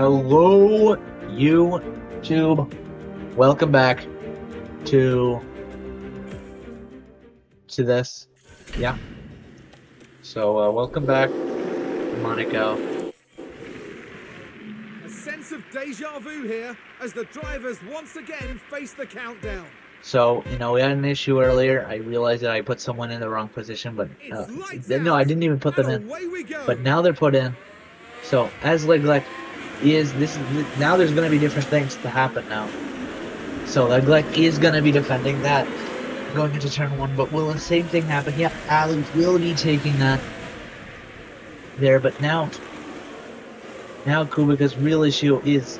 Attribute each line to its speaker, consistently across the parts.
Speaker 1: Hello, YouTube. Welcome back to this. Yeah. So, welcome back, Monaco.
Speaker 2: A sense of deja vu here as the drivers once again face the countdown.
Speaker 1: So, we had an issue earlier. I realized that I put someone in the wrong position, but no, I didn't even put them in.
Speaker 2: Away we go.
Speaker 1: But now they're put in. So, as Leclerc now there's going to be different things to happen now. So, Leclerc is going to be defending that going into turn one, but will the same thing happen? Yeah, Ali will be taking that there, but now Kubica's real issue is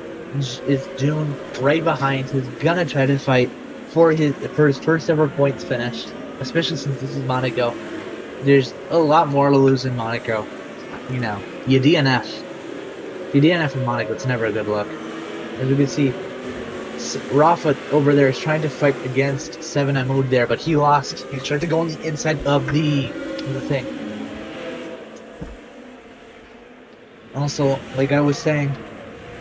Speaker 1: Dune right behind, who's gonna try to fight for his first ever points finished, especially since this is Monaco. There's a lot more to lose in Monaco. You DNF. If you DNF in Monaco, it's never a good look. As we can see, Rafa over there is trying to fight against 7 Amoud there, but he lost. He tried to go on the inside of the thing. Also, like I was saying,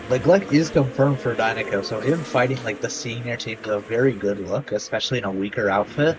Speaker 1: Leclerc is confirmed for Dynaco, so him fighting like the senior team is a very good look, especially in a weaker outfit.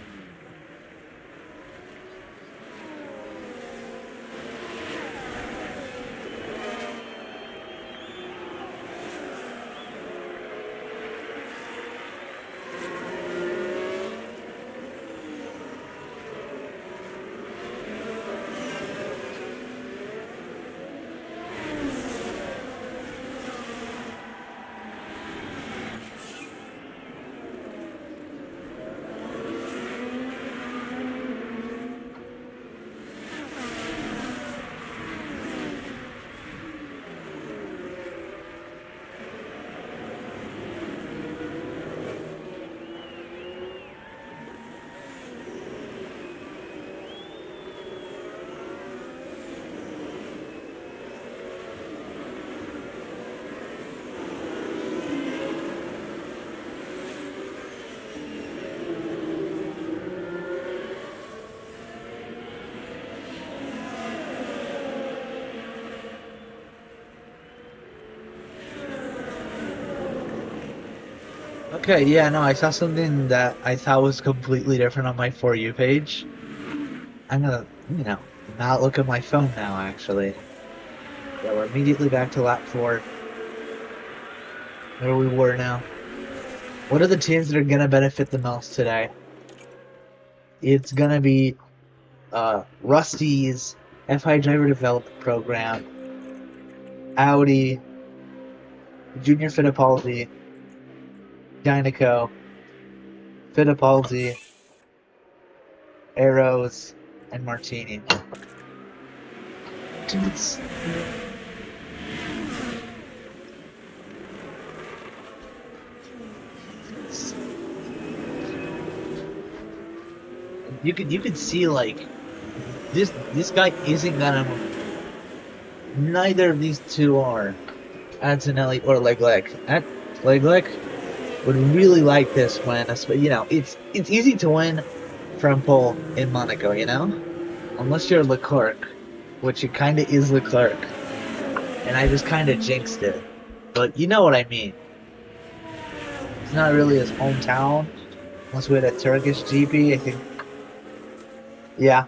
Speaker 1: Okay, yeah, no, I saw something that I thought was completely different on my For You page. I'm gonna, not look at my phone now, actually. Yeah, we're immediately back to lap 4. Where we were now. What are the teams that are gonna benefit the most today? It's gonna be, Rusty's FI Driver Development Program, Audi, Junior Fittipaldi, Dynaco, Fittipaldi, Arrows, and Martini. You could see like this guy isn't gonna. Neither of these two are Antonelli or Leclerc. Leclerc would really like this when, it's easy to win from pole in Monaco, unless you're Leclerc, which it kind of is Leclerc, and I just kind of jinxed it, but you know what I mean. It's not really his hometown, unless we had a Turkish GP, I think. Yeah.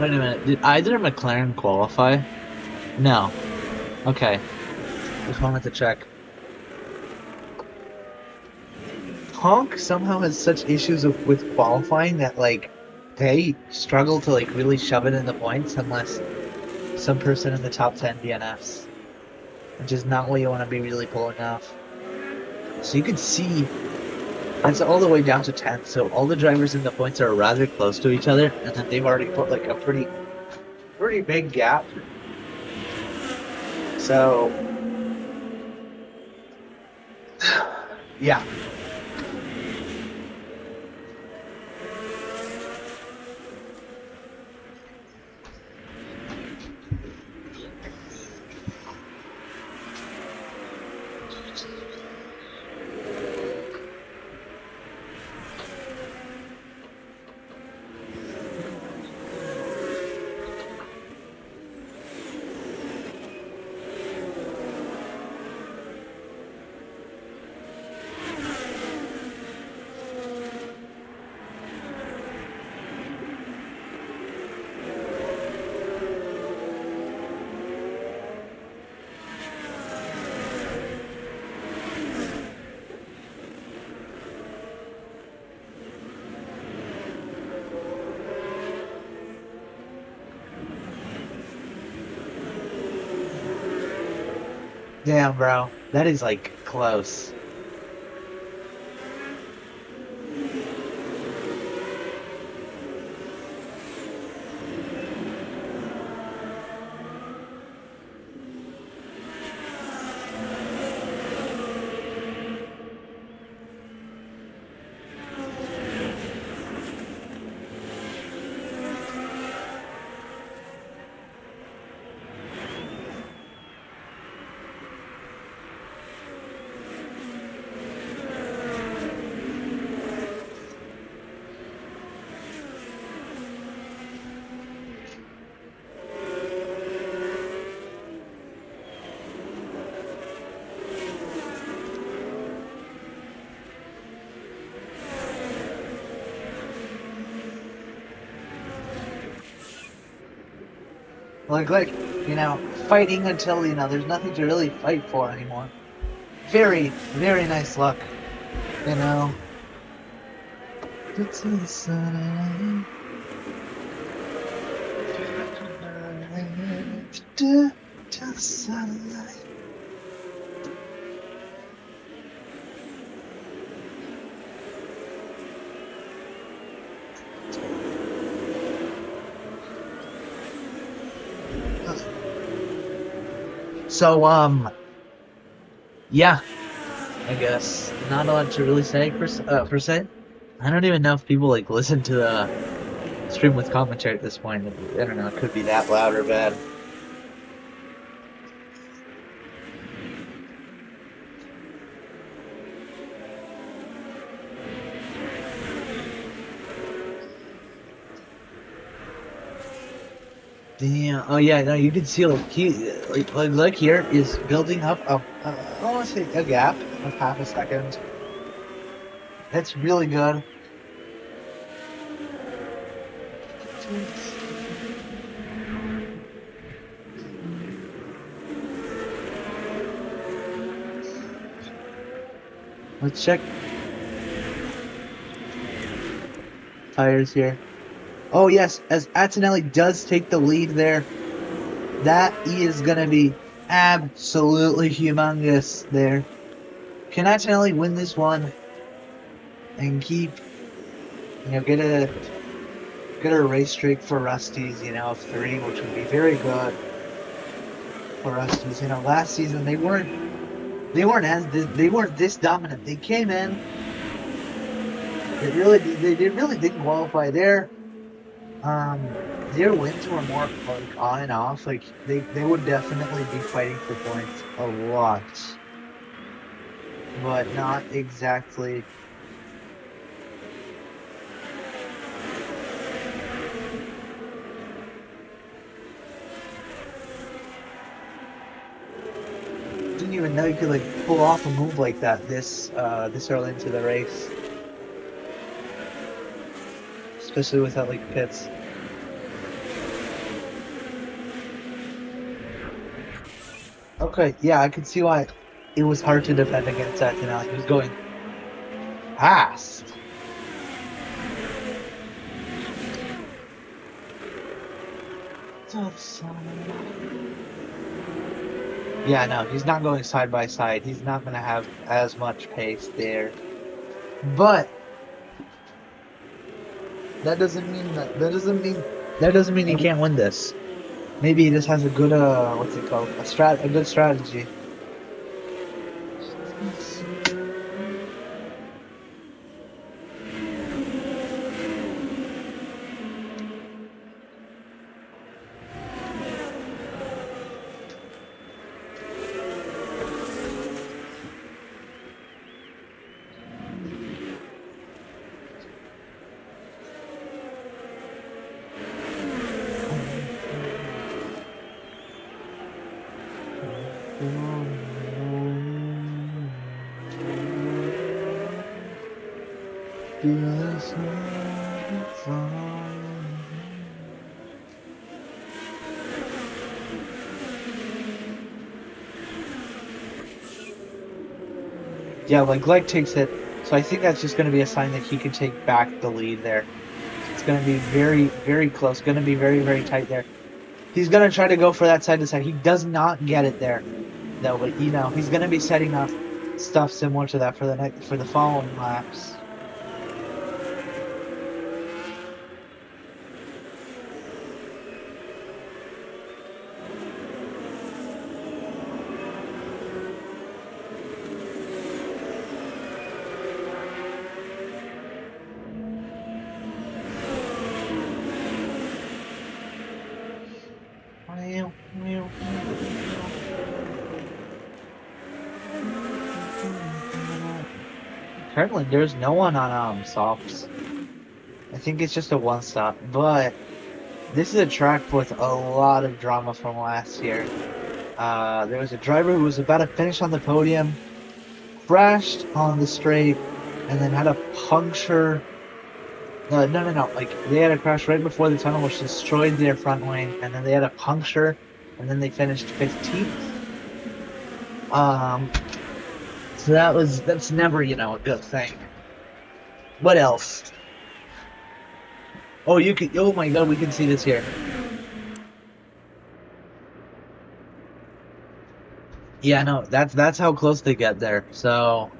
Speaker 1: Wait a minute, did either McLaren qualify? No. Okay. Just wanted to check. Honk somehow has such issues with qualifying that, they struggle to, really shove it in the points unless some person in the top 10 DNFs. Which is not what you want to be really pulling off. So you can see It's all the way down to 10, so all the drivers in the points are rather close to each other, and then they've already put like a pretty big gap. So, yeah. Damn, bro. That is like close. Like, fighting until, there's nothing to really fight for anymore. Very, very nice luck, you know. To the sun, to the sunlight. So, yeah, I guess not a lot to really say per se. I don't even know if people like listen to the stream with commentary at this point. I don't know. It could be that loud or bad. Damn. Oh yeah. No, you can see like here is building up I want to say a gap of half a second. That's really good. Let's check tires here. Oh yes, as Antonelli does take the lead there, that is gonna be absolutely humongous there. Can Antonelli win this one and keep, get a race streak for Rusty's, of 3, which would be very good for Rusty's. Last season they weren't this dominant. They came in, they really didn't qualify there. Their wins were more like on and off. Like they would definitely be fighting for points a lot, but not exactly. Didn't even know you could like pull off a move like that this early into the race, especially without like pits. Okay, yeah, I could see why it was hard to defend against that. He was going fast. Yeah, no, he's not going side by side. He's not going to have as much pace there. But that doesn't mean he can't win this. Maybe he just has a good what's it called? A good strategy. Yeah, like Gleg takes it, so I think that's just going to be a sign that he can take back the lead there. It's going to be very, very close. Going to be very, very tight there. He's going to try to go for that side to side. He does not get it there, though. But he's going to be setting up stuff similar to that for the following laps. Currently, there's no one on softs. I think it's just a one stop, but this is a track with a lot of drama from last year. There was a driver who was about to finish on the podium, crashed on the straight, and then had a puncture. No. Like they had a crash right before the tunnel, which destroyed their front wing, and then they had a puncture, and then they finished 15th. So that's never a good thing. What else? Oh, you can. Oh my God, we can see this here. Yeah, no, that's how close they get there. So.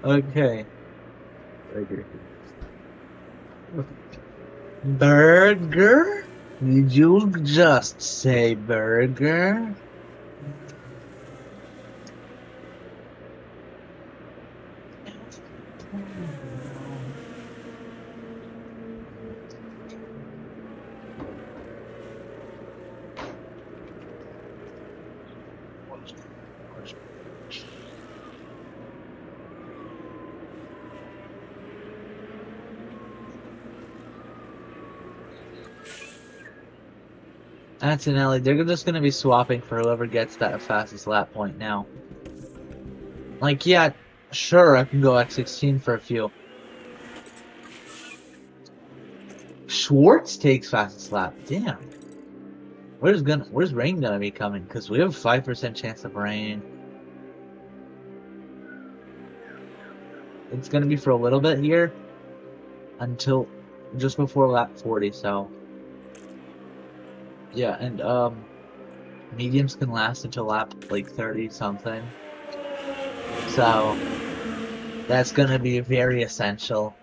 Speaker 1: Okay. Burger? Did you just say burger? Antonelli, they're just gonna be swapping for whoever gets that fastest lap point now. Like, yeah, sure, I can go X16 for a few. Schwartz takes fastest lap. Damn. Where's rain gonna be coming? Because we have a 5% chance of rain. It's gonna be for a little bit here until just before lap 40. So yeah, and mediums can last until lap like 30 something. So that's gonna be very essential.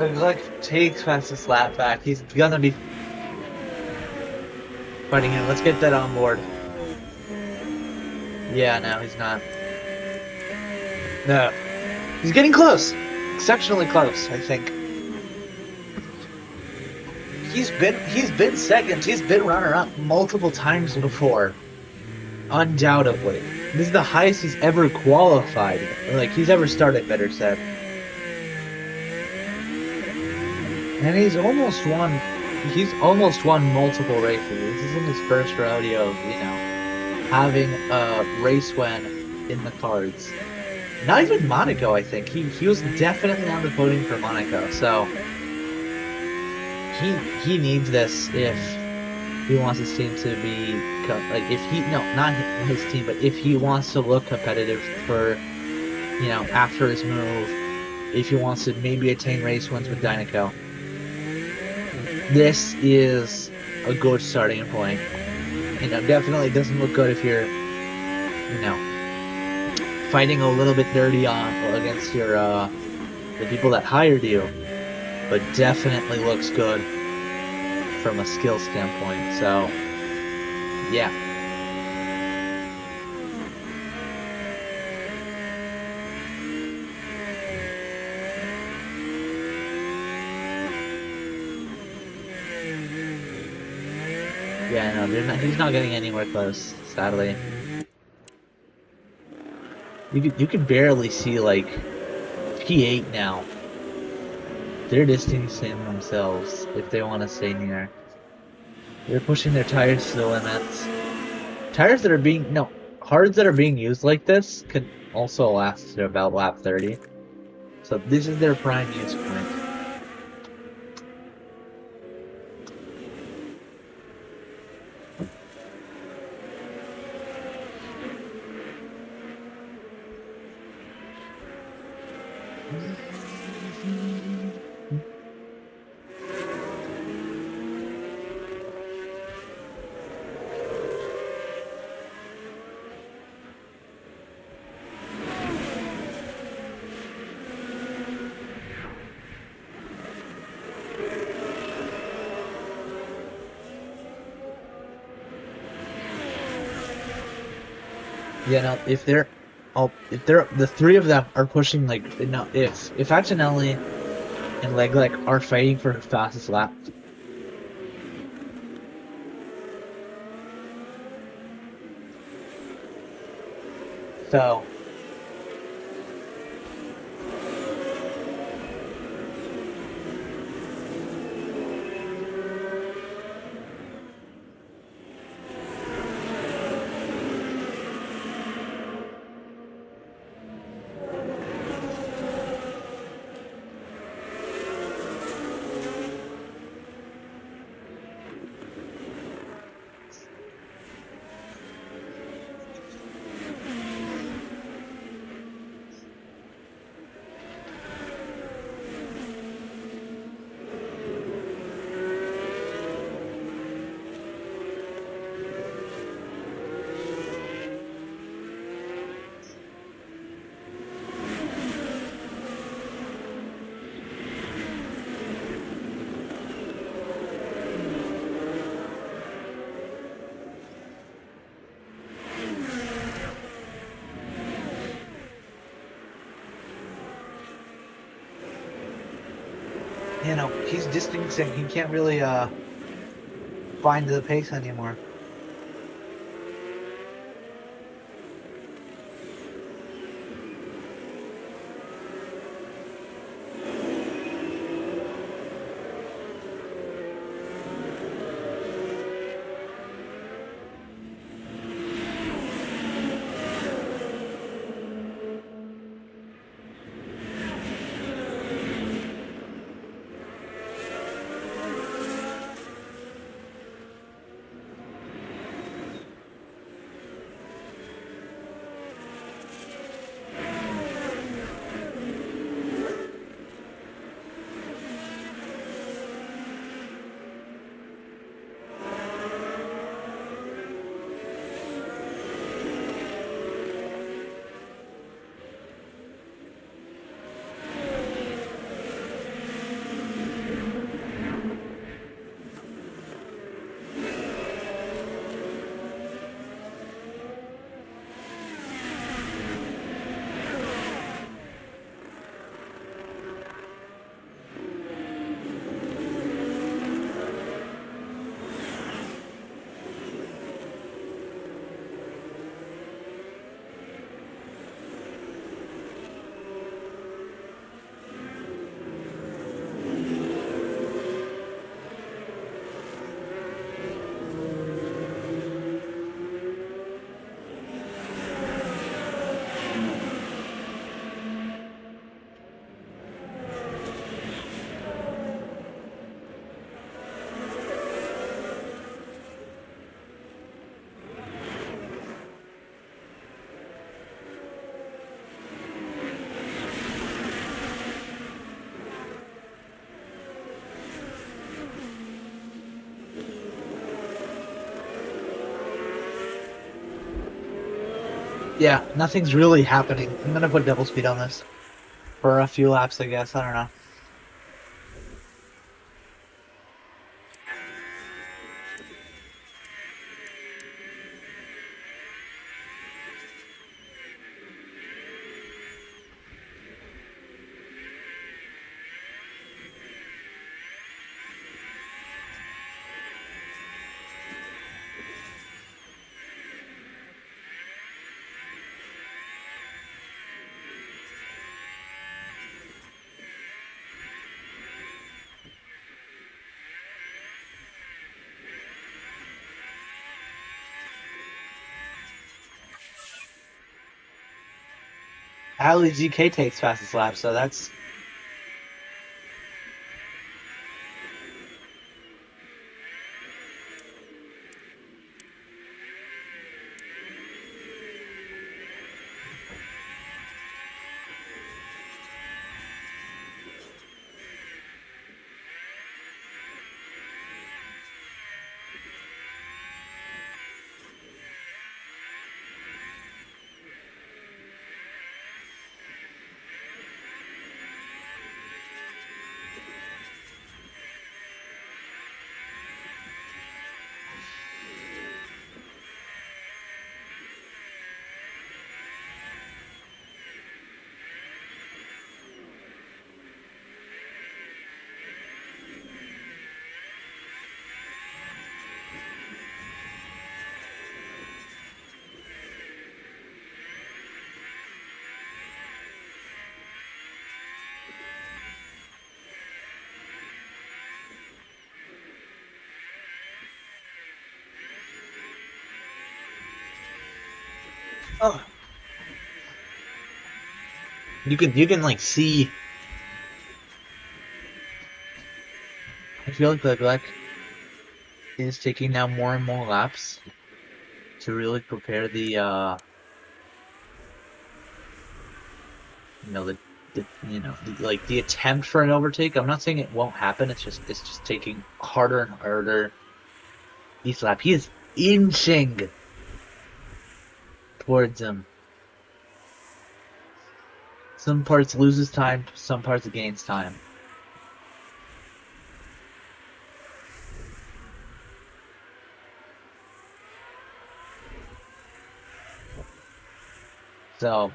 Speaker 1: Like takes fastest lap back. He's gonna be fighting him. Let's get that on board. Yeah, no, he's not. No. He's getting close. Exceptionally close, I think. he's been second. He's been runner up multiple times before. Undoubtedly. This is the highest he's ever qualified. Like he's ever started, better said. And he's almost won multiple races. This isn't his first rodeo of, having a race win in the cards. Not even Monaco, I think. He was definitely on the podium for Monaco, so he needs this if he wants his team to be like if he no not his team, but if he wants to look competitive for after his move, if he wants to maybe attain race wins with Dynaco. This is a good starting point. Definitely doesn't look good if you're fighting a little bit dirty on against your the people that hired you, but definitely looks good from a skill standpoint. So, yeah. Yeah, no, he's not getting anywhere close, sadly. You could barely see like P8 now. They're distancing themselves if they want to stay near. They're pushing their tires to the limits. Tires that are being hards that are being used like this could also last to about lap 30. So this is their prime use point. Yeah, no, if the three of them are pushing like if Achinelli and Leg are fighting for the fastest lap. So he's distancing. He can't really find the pace anymore. Yeah, nothing's really happening. I'm gonna put double speed on this for a few laps, I guess. I don't know. Ali GK takes fastest lap, so that's oh. You can like see. I feel like Leclerc is taking now more and more laps to really prepare the you know like the attempt for an overtake. I'm not saying it won't happen. It's just taking harder and harder each lap. He is inching towards him. Some parts loses time, some parts gains time. So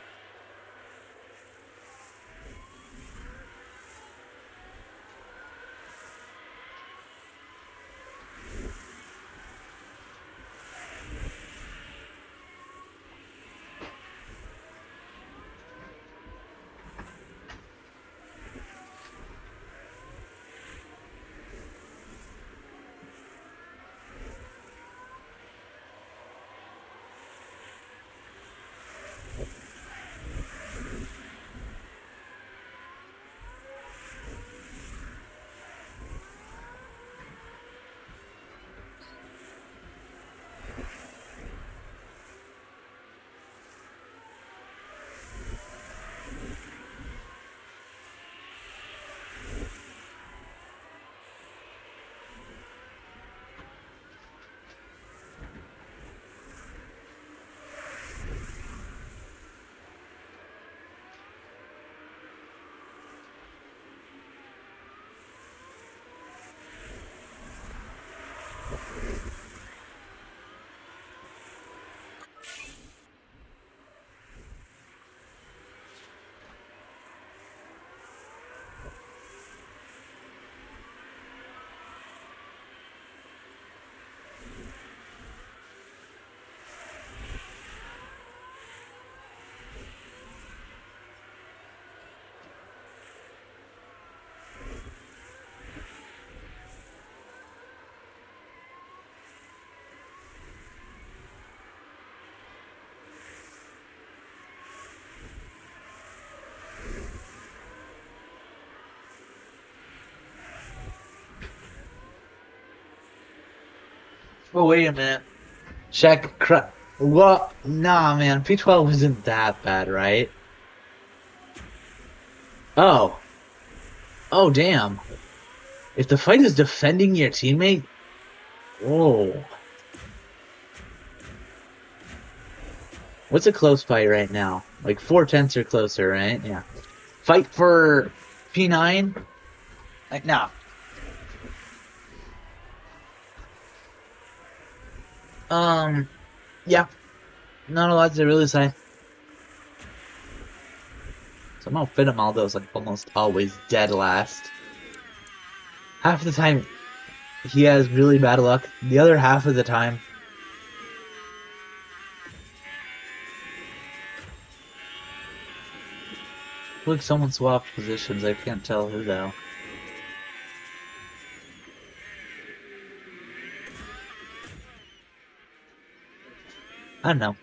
Speaker 1: oh wait a minute. Check what? Nah, man. P12 isn't that bad, right? Oh. Oh, damn. If the fight is defending your teammate, whoa. What's a close fight right now? Like 4/10 or closer, right? Yeah. Fight for P9? Like, nah. Yeah. Not a lot to really say. Somehow Fitamaldo's like almost always dead last. Half the time he has really bad luck. The other half of the time, I feel like someone swapped positions. I can't tell who though. I don't know.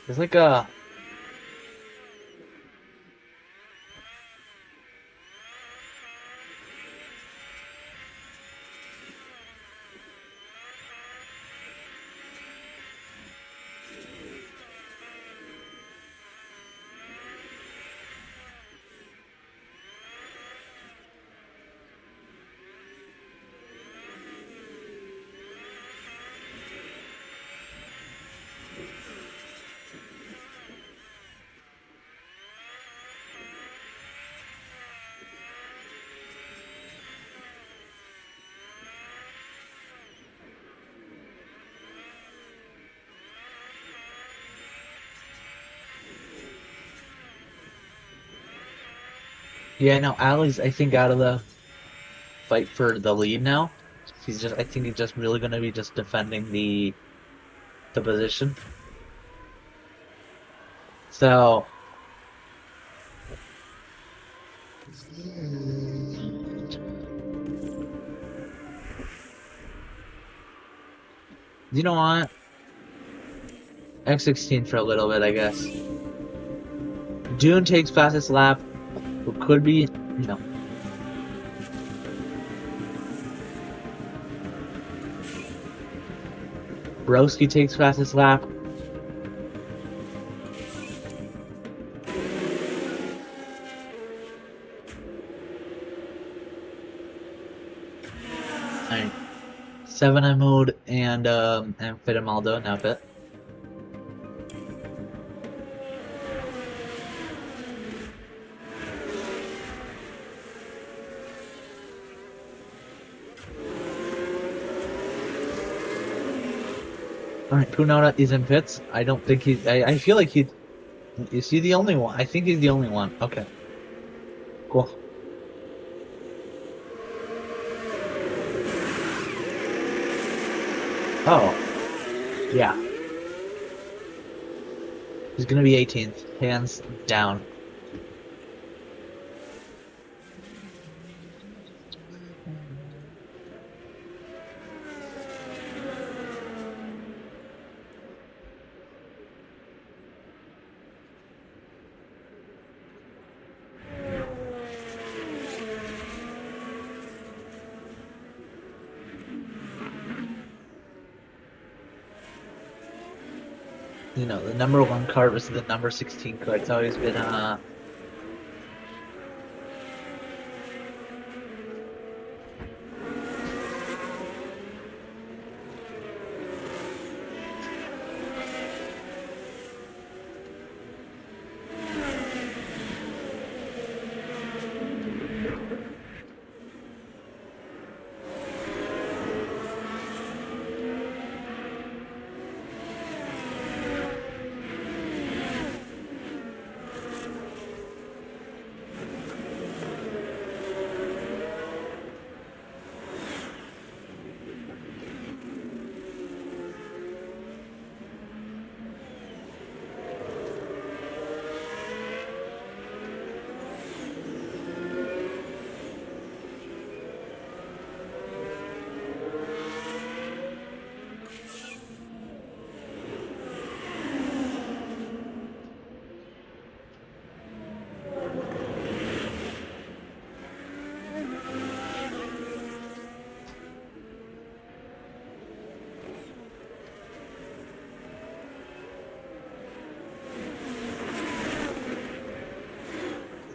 Speaker 1: It's like a yeah. No, Ali's I think out of the fight for the lead now. He's just I think he's just really gonna be just defending the position. So you know what? X16 for a little bit, I guess. Dune takes fastest lap. It could be, Broski takes fastest lap. Alright. 7 I mode and Fitamaldo now fit. Alright, Punoda is in pits. I don't think he's. I feel like he. Is he the only one? I think he's the only one. Okay. Cool. Oh. Yeah. He's gonna be 18th. Hands down. You know, the number 1 card versus the number 16 card. It's always been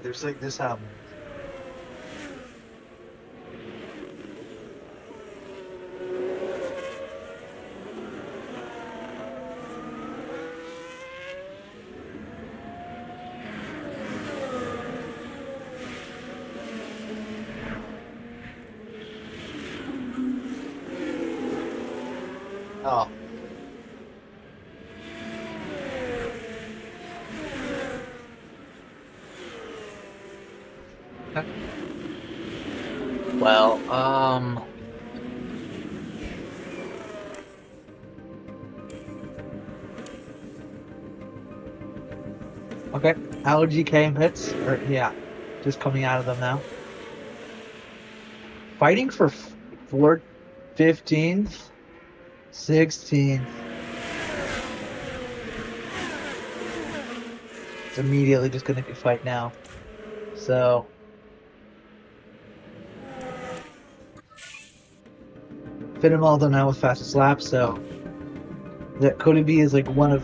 Speaker 1: there's like this happens. Oh. Well, okay. LGK and Pits, or yeah, just coming out of them now. Fighting for 15th, 16th. It's immediately just gonna fight now. So Finnemaldo now with fastest lap, so that Cody B is like one of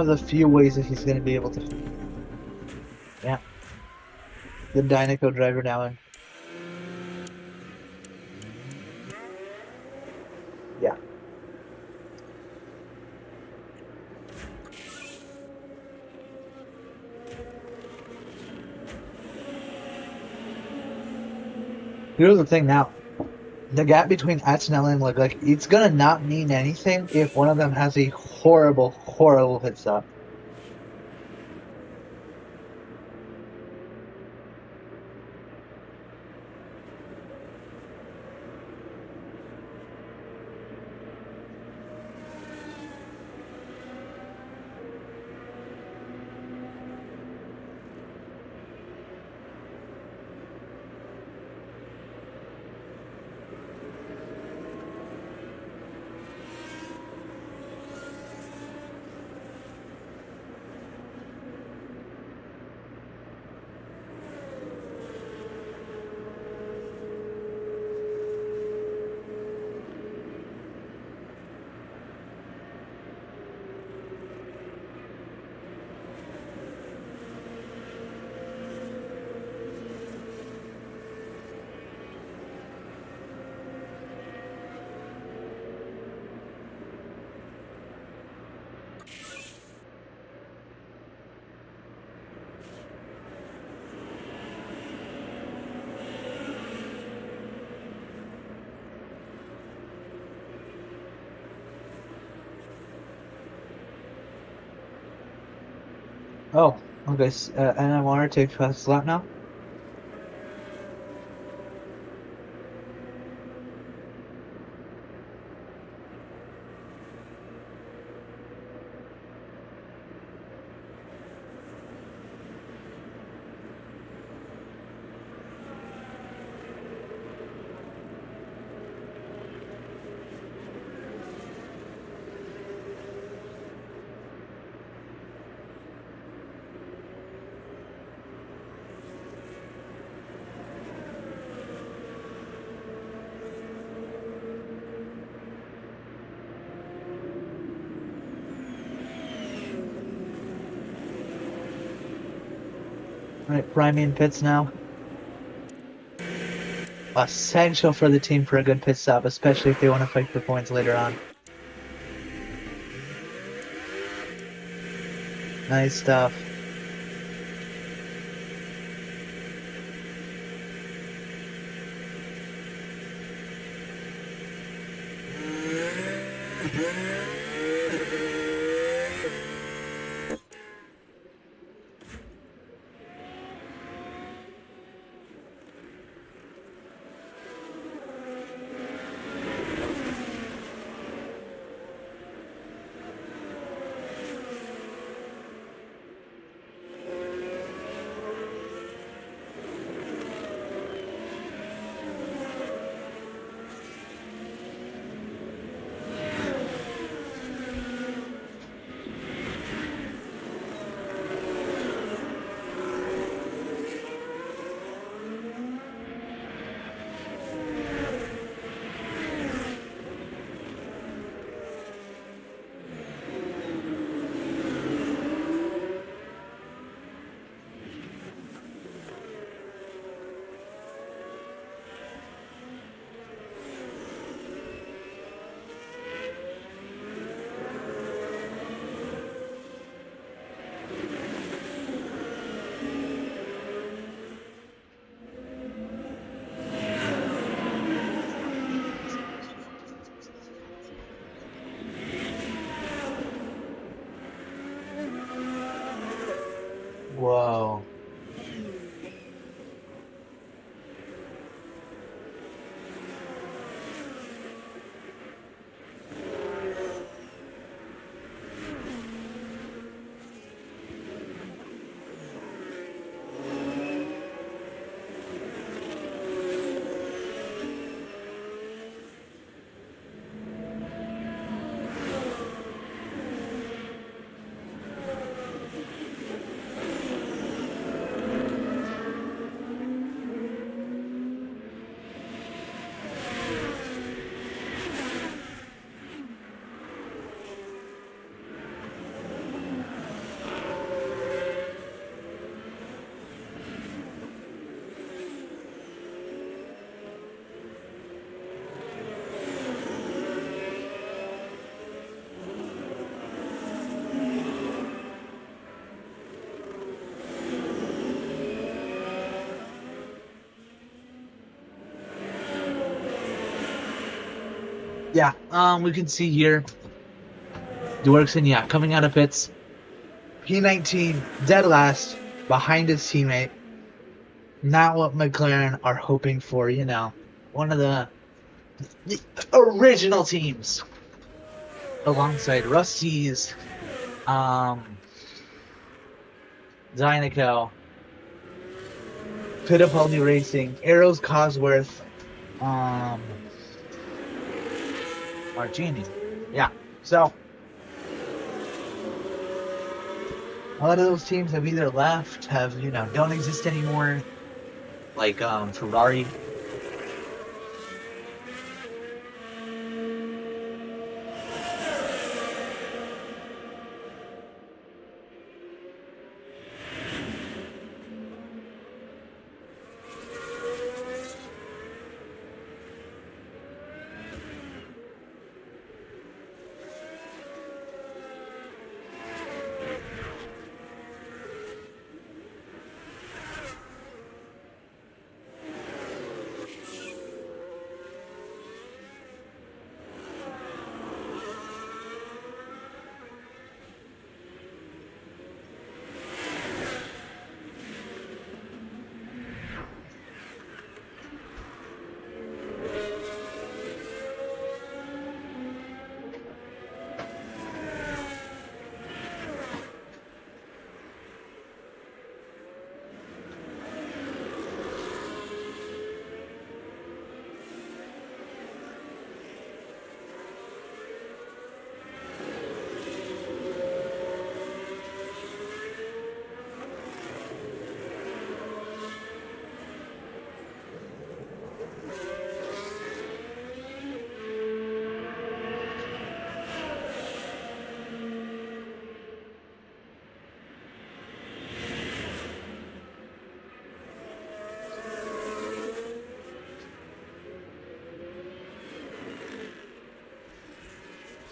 Speaker 1: the few ways that he's gonna be able to. Yeah. The Dynaco driver now in. Yeah. Here's the thing now. The gap between Antonelli and Leclerc, it's gonna not mean anything if one of them has a horrible, horrible pit stop. Oh, okay. NMR takes fastest lap now. Alright, Primey in pits now. Essential for the team for a good pit stop, especially if they want to fight for points later on. Nice stuff. Yeah, we can see here Dworkson, yeah, coming out of pits. P19 dead last behind his teammate. Not what McLaren are hoping for, you know. One of the original teams alongside Rusty's, Zynico, Fittipaldi Racing, Arrows Cosworth, um, Martini. Yeah, so a lot of those teams have either left, have, you know, don't exist anymore, like Ferrari.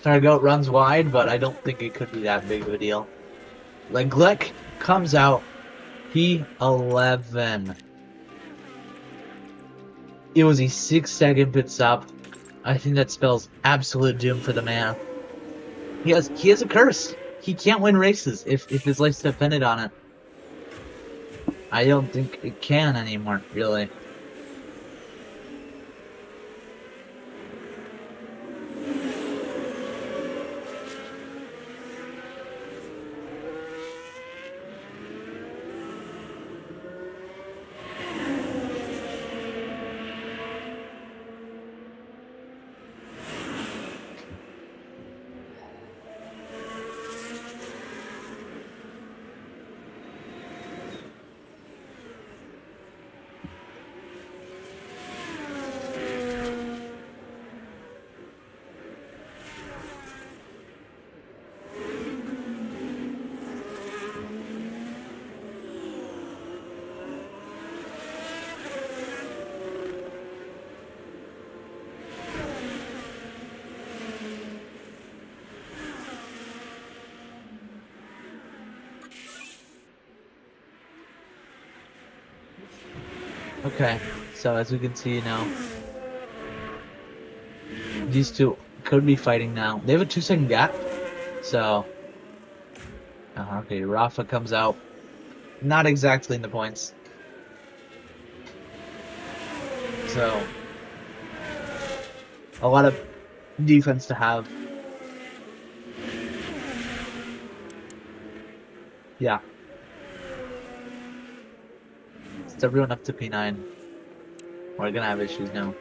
Speaker 1: Targoat runs wide, but I don't think it could be that big of a deal. Leclerc comes out P11. It was a 6-second pit stop. I think that spells absolute doom for the man. He has a curse. He can't win races if his life's dependent on it. I don't think it can anymore, really. Okay, so as we can see now, these two could be fighting now. They have a 2-second gap, so okay, Rafa comes out, not exactly in the points. So a lot of defense to have. Yeah, it's everyone up to P9. We're gonna have issues now.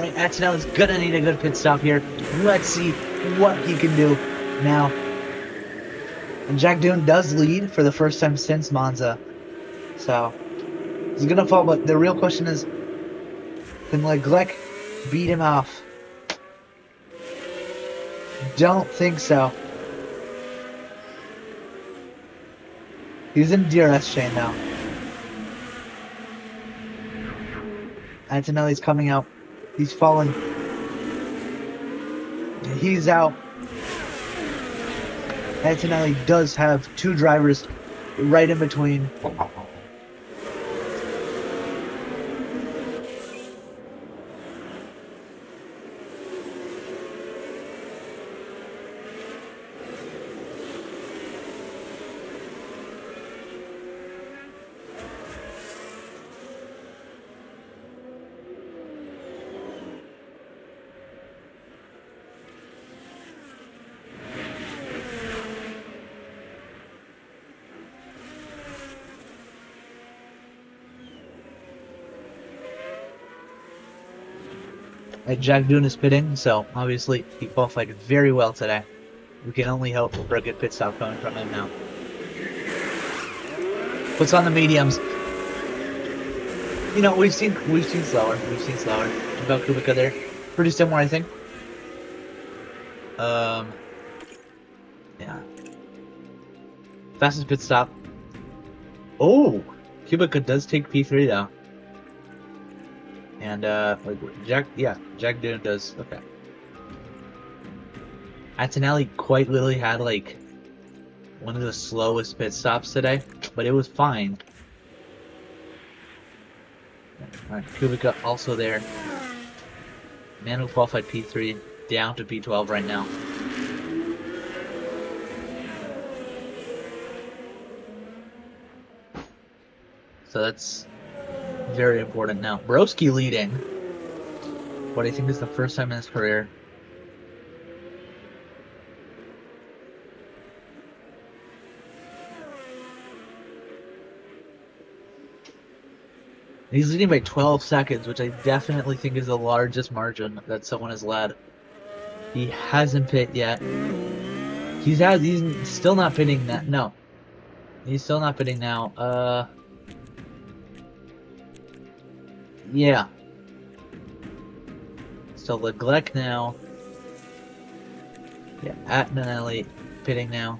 Speaker 1: Right, Antonelli's gonna need a good pit stop here. Let's see what he can do now. And Jack Dune does lead for the first time since Monza. So, he's gonna fall, but the real question is, can Leclerc beat him off? Don't think so. He's in DRS chain now. Antonelli's coming out. He's falling. He's out. Antonelli does have two drivers right in between. Jack Dune is pitting, so obviously he qualified very well today. We can only hope for a good pit stop coming from him now. Puts on the mediums. You know, we've seen slower. We've seen slower. About Kubica there. Pretty similar, I think. Yeah. Fastest pit stop. Oh! Kubica does take P3 though. And Jack Dune does okay. Antonelli quite literally had like one of the slowest pit stops today, but it was fine. Alright, Kubica also there. Man who qualified P3 down to P12 right now. So that's very important now. Broski leading. What I think is the first time in his career. He's leading by 12 seconds, which I definitely think is the largest margin that someone has led. He hasn't pit yet. He's still not pitting that. No. He's still not pitting now. Yeah. So Leclerc now. Yeah, Antonelli pitting now.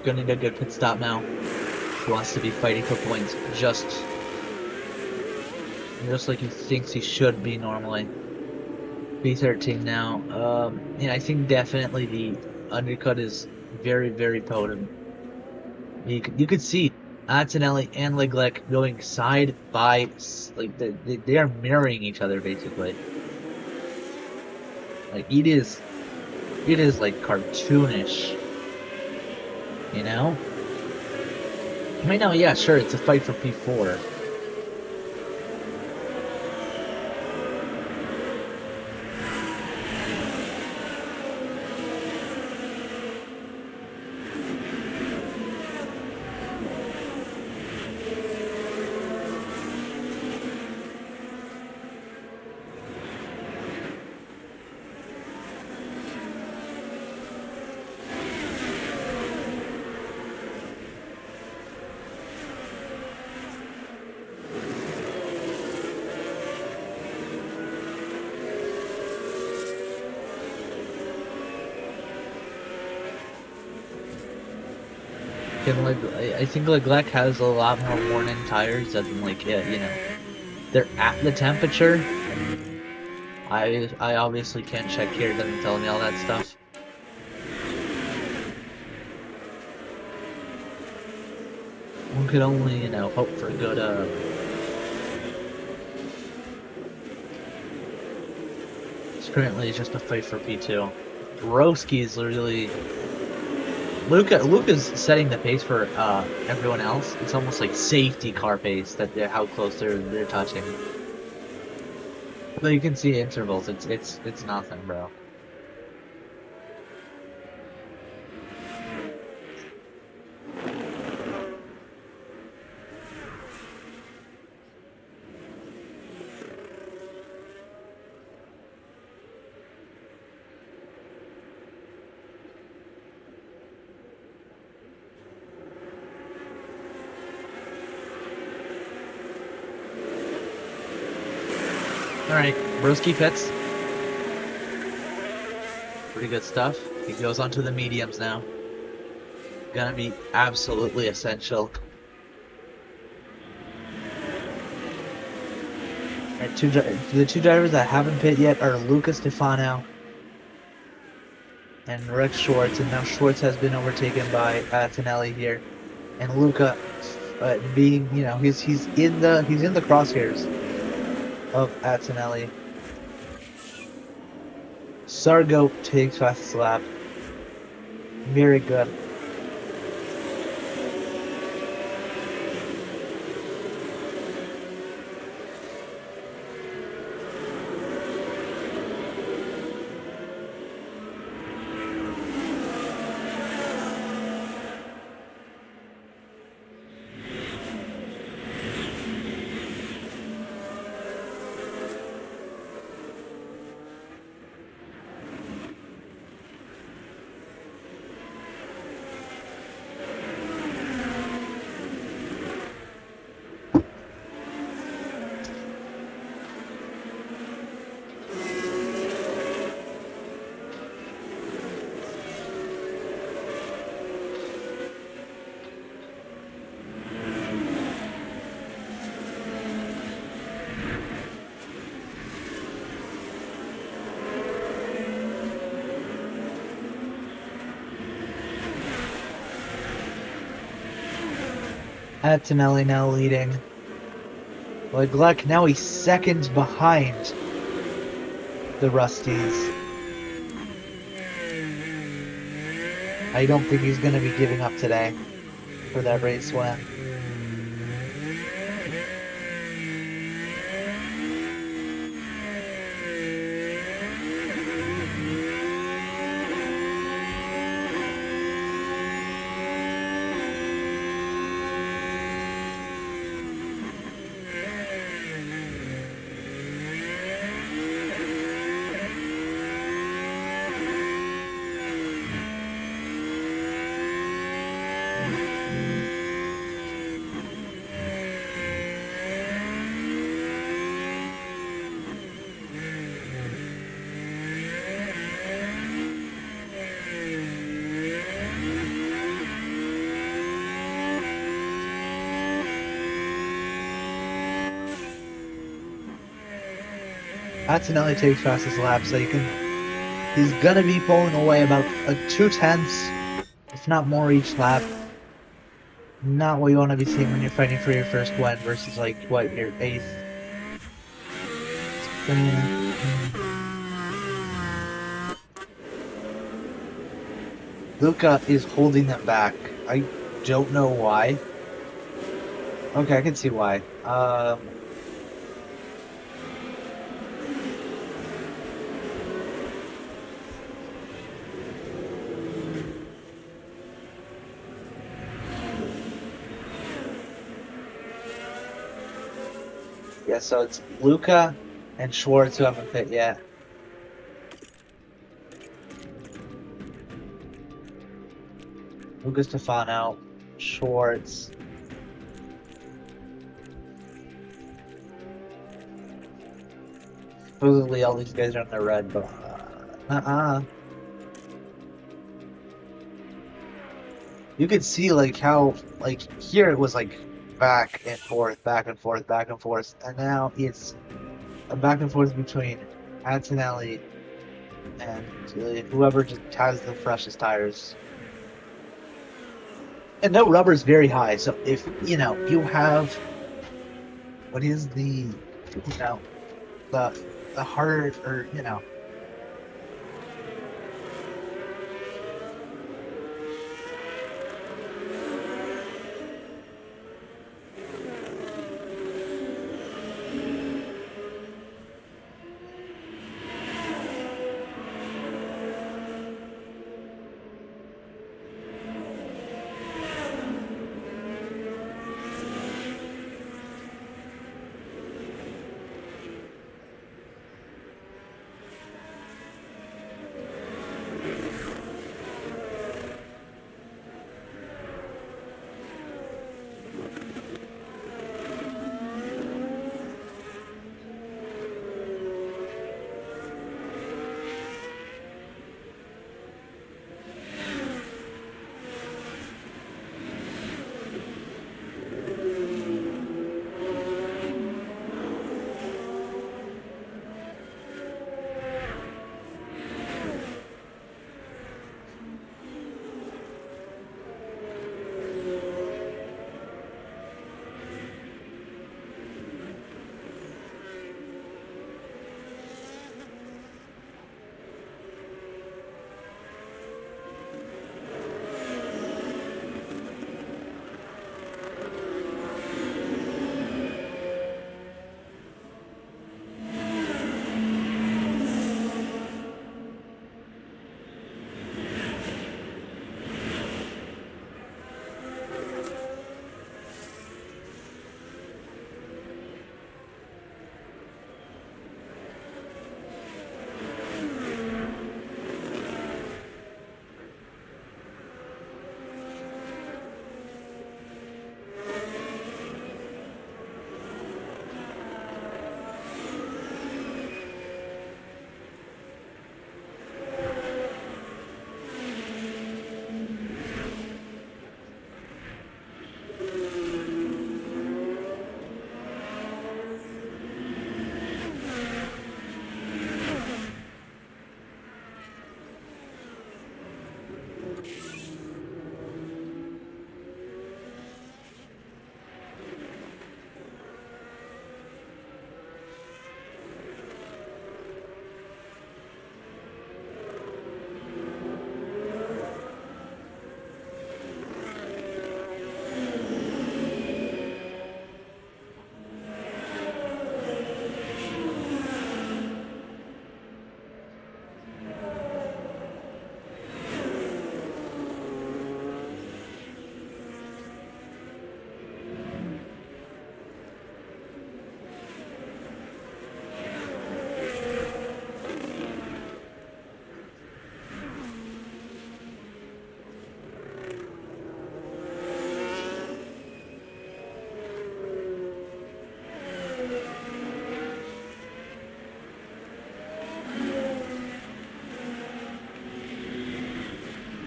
Speaker 1: Gonna need a good pit stop now. He wants to be fighting for points just like he thinks he should be normally. B13 now. Yeah, I think definitely the undercut is very, very potent. You could see Antonelli and Leclerc going side by, like they are mirroring each other basically. Like it is like cartoonish. You know? Right now, yeah, sure, it's a fight for P4. I think Leclerc has a lot more worn-in tires than like you know, they're at the temperature. I obviously can't check here. It doesn't tell me all that stuff. One could only, you know, hope for a good It's currently just a fight for P2. Broski is literally Luca's setting the pace for everyone else. It's almost like safety car pace that how close they're touching. But you can see intervals. It's nothing, bro. Alright, Broski pits. Pretty good stuff. He goes on to the mediums now. Gonna be absolutely essential. Alright, the two drivers that haven't pit yet are Luca Stefano and Rex Schwartz, and now Schwartz has been overtaken by Tinelli here, and Luca, being he's in the crosshairs of Tinelli. Sargo takes fastest lap. Very good. Tinelli now leading. Leclerc now he's seconds behind the Rusties. I don't think he's going to be giving up today for that race win. Tinelli takes fastest lap, so he's gonna be pulling away about 2/10, if not more, each lap. Not what you want to be seeing when you're fighting for your first win versus your 8th. Luca is holding them back. I don't know why. Okay, I can see why. Yeah, so it's Luca and Schwartz who haven't pit yet. Luca Stefano, Schwartz. Supposedly all these guys are on the red, but you could see how here it was back and forth, back and forth, back and forth, and now it's a back and forth between Antonelli and whoever just has the freshest tires. And no rubber's very high, so if you have what is the hard, or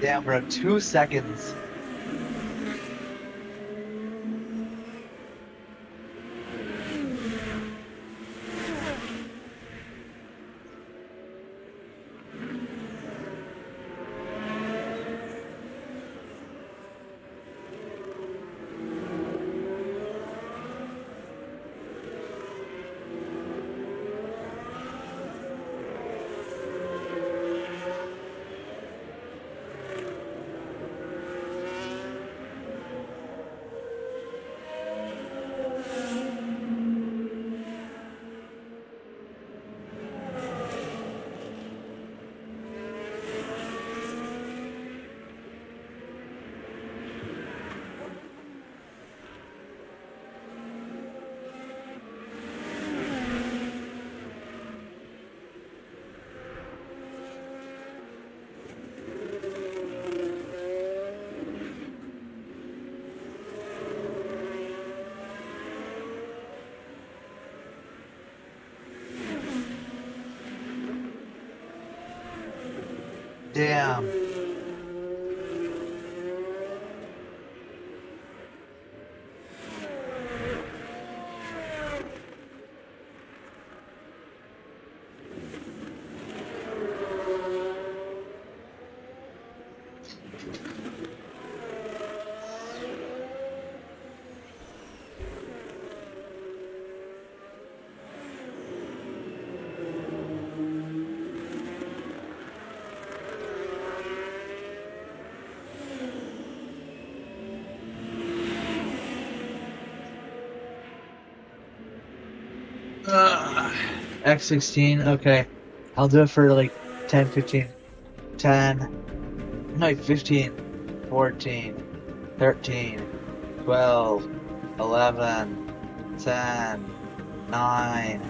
Speaker 1: Damn, bro, 2 seconds. Damn. X16, okay. I'll do it for like 10, 15, 10, no, 15, 14, 13, 12, 11, 10, 9,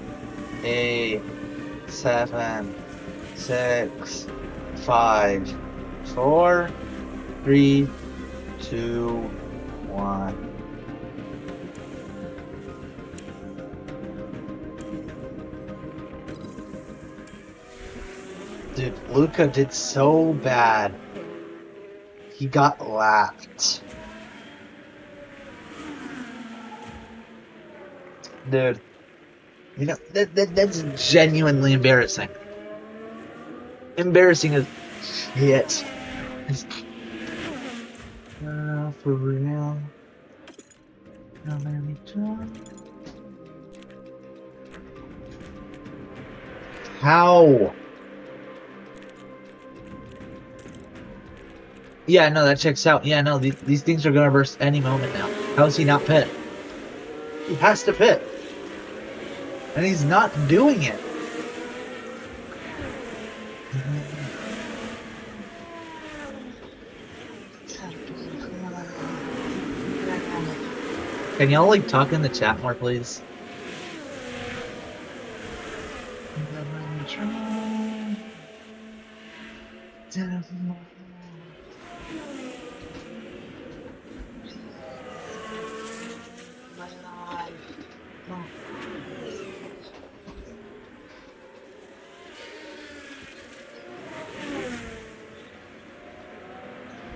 Speaker 1: 8, 7, 6, 5, 4, 3, 2, 1. Dude, Luca did so bad. He got lapped. Dude, you know, that's genuinely embarrassing. Embarrassing as shit. For real. No, let me try. How? Yeah, no, that checks out. Yeah, no, these things are gonna burst any moment now. How is he not pit? He has to pit. And he's not doing it. Can y'all like talk in the chat more, please?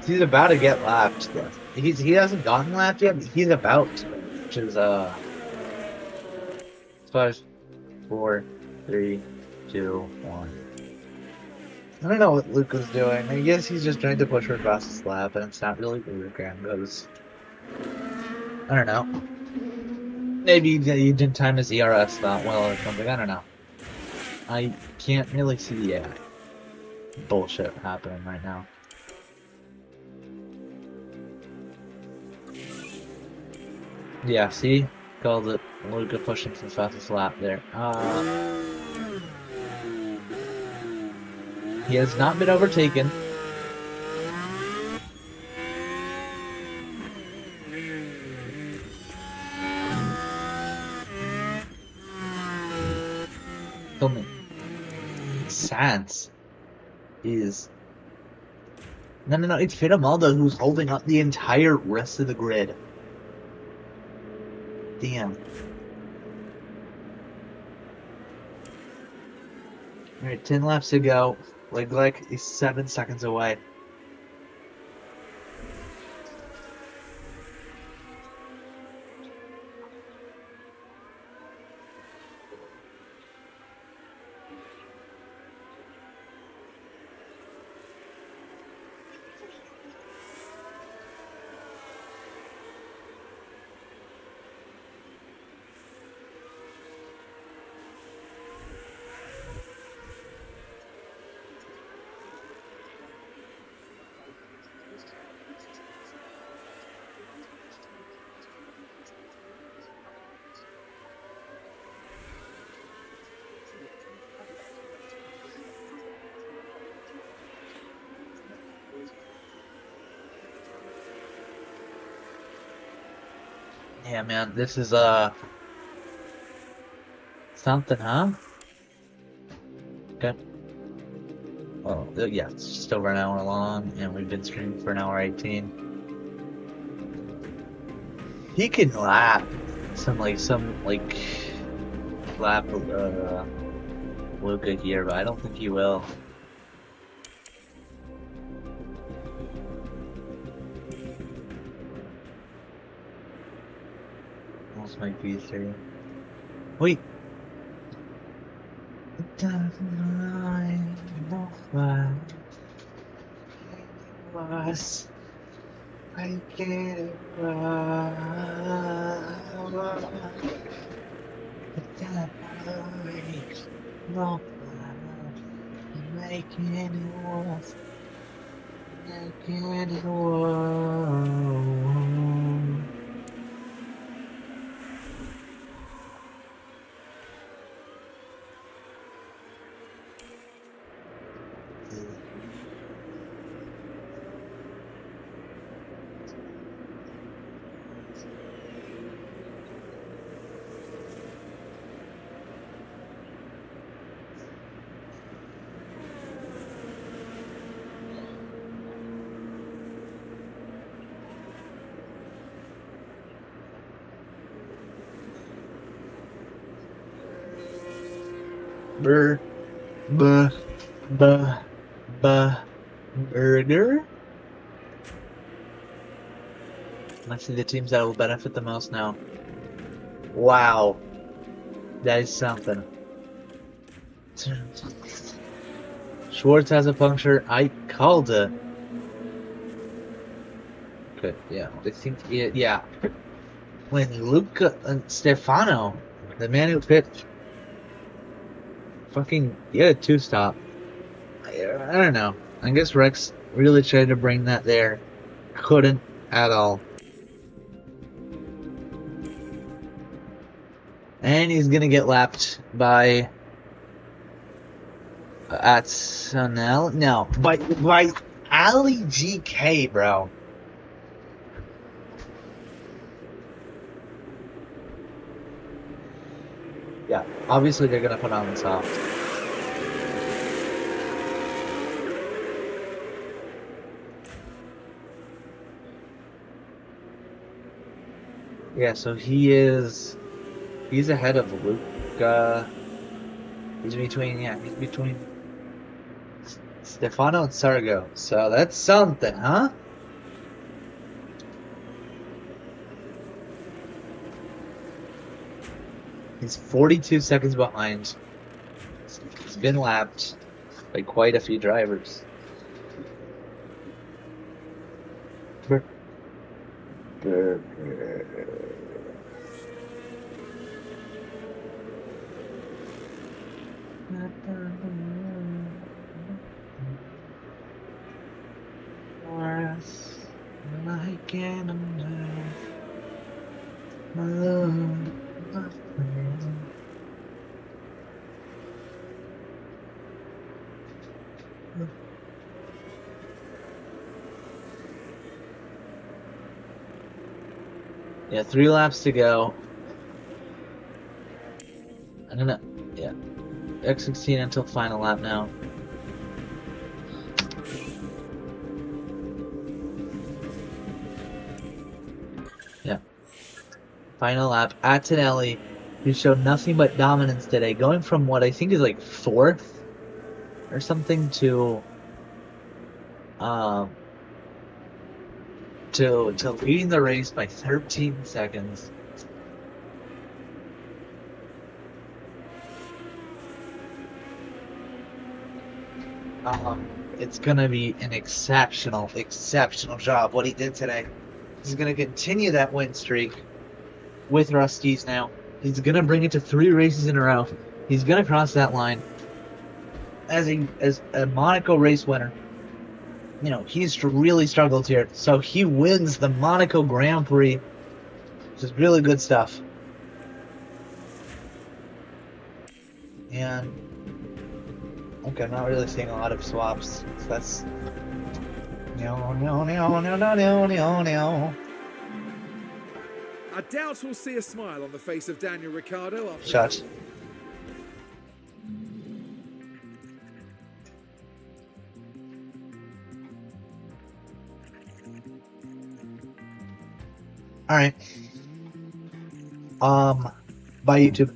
Speaker 1: He's about to get lapped. He hasn't gotten lapped yet, but he's about to, which is 5, 4, 3, 2, 1. I don't know what Luca's doing. I guess he's just trying to push for fastest lap, and it's not really Luca because I don't know. Maybe he didn't time his ERS that well or something. I don't know. I can't really see the AI bullshit happening right now. Yeah, see? Called it Luca pushing for fastest lap there. He has not been overtaken. Filming. Sans is... No, it's Fitamaldo who's holding up the entire rest of the grid. Damn. Alright, 10 laps to go. Leclerc is 7 seconds away. Yeah, man, this is something, huh? Okay. Well, yeah, it's just over an hour long, and we've been streaming for an hour 18. He can lap some lap Luca here, but I don't think he will. Almost my V3. Wait. It doesn't know what it was. I get it right. It doesn't know making it worse. Making it worse. Burr, buh, buh, buh, burger. Let's see the teams that will benefit the most now. Wow, that is something. Schwartz has a puncture. I called it. Good, yeah. I think, yeah. When Luca and Stefano, the man who pitched, fucking, he had a two-stop. I don't know. I guess Rex really tried to bring that there. Couldn't at all. And he's gonna get lapped by Atsunel. No, by Ali GK, bro. Yeah, obviously they're gonna put on the soft. Yeah, so he's ahead of Luca. He's between Stefano and Sargo. So that's something, huh? He's 42 seconds behind. He's been lapped by quite a few drivers. Yeah, 3 laps to go. I'm gonna, yeah, X16 until final lap now. Yeah. Final lap. Attinelli, who showed nothing but dominance today, going from what I think is like 4th or something to leading the race by 13 seconds. It's gonna be an exceptional job what he did today. He's gonna continue that win streak with Rusty's now. He's gonna bring it to 3 races in a row. He's gonna cross that line as a Monaco race winner. You know, he's really struggled here, so he wins the Monaco Grand Prix, which is really good stuff. And okay, I'm not really seeing a lot of swaps, so that's no.
Speaker 2: I doubt we'll see a smile on the face of Daniel Ricciardo after.
Speaker 1: Shots. All right. Bye YouTube.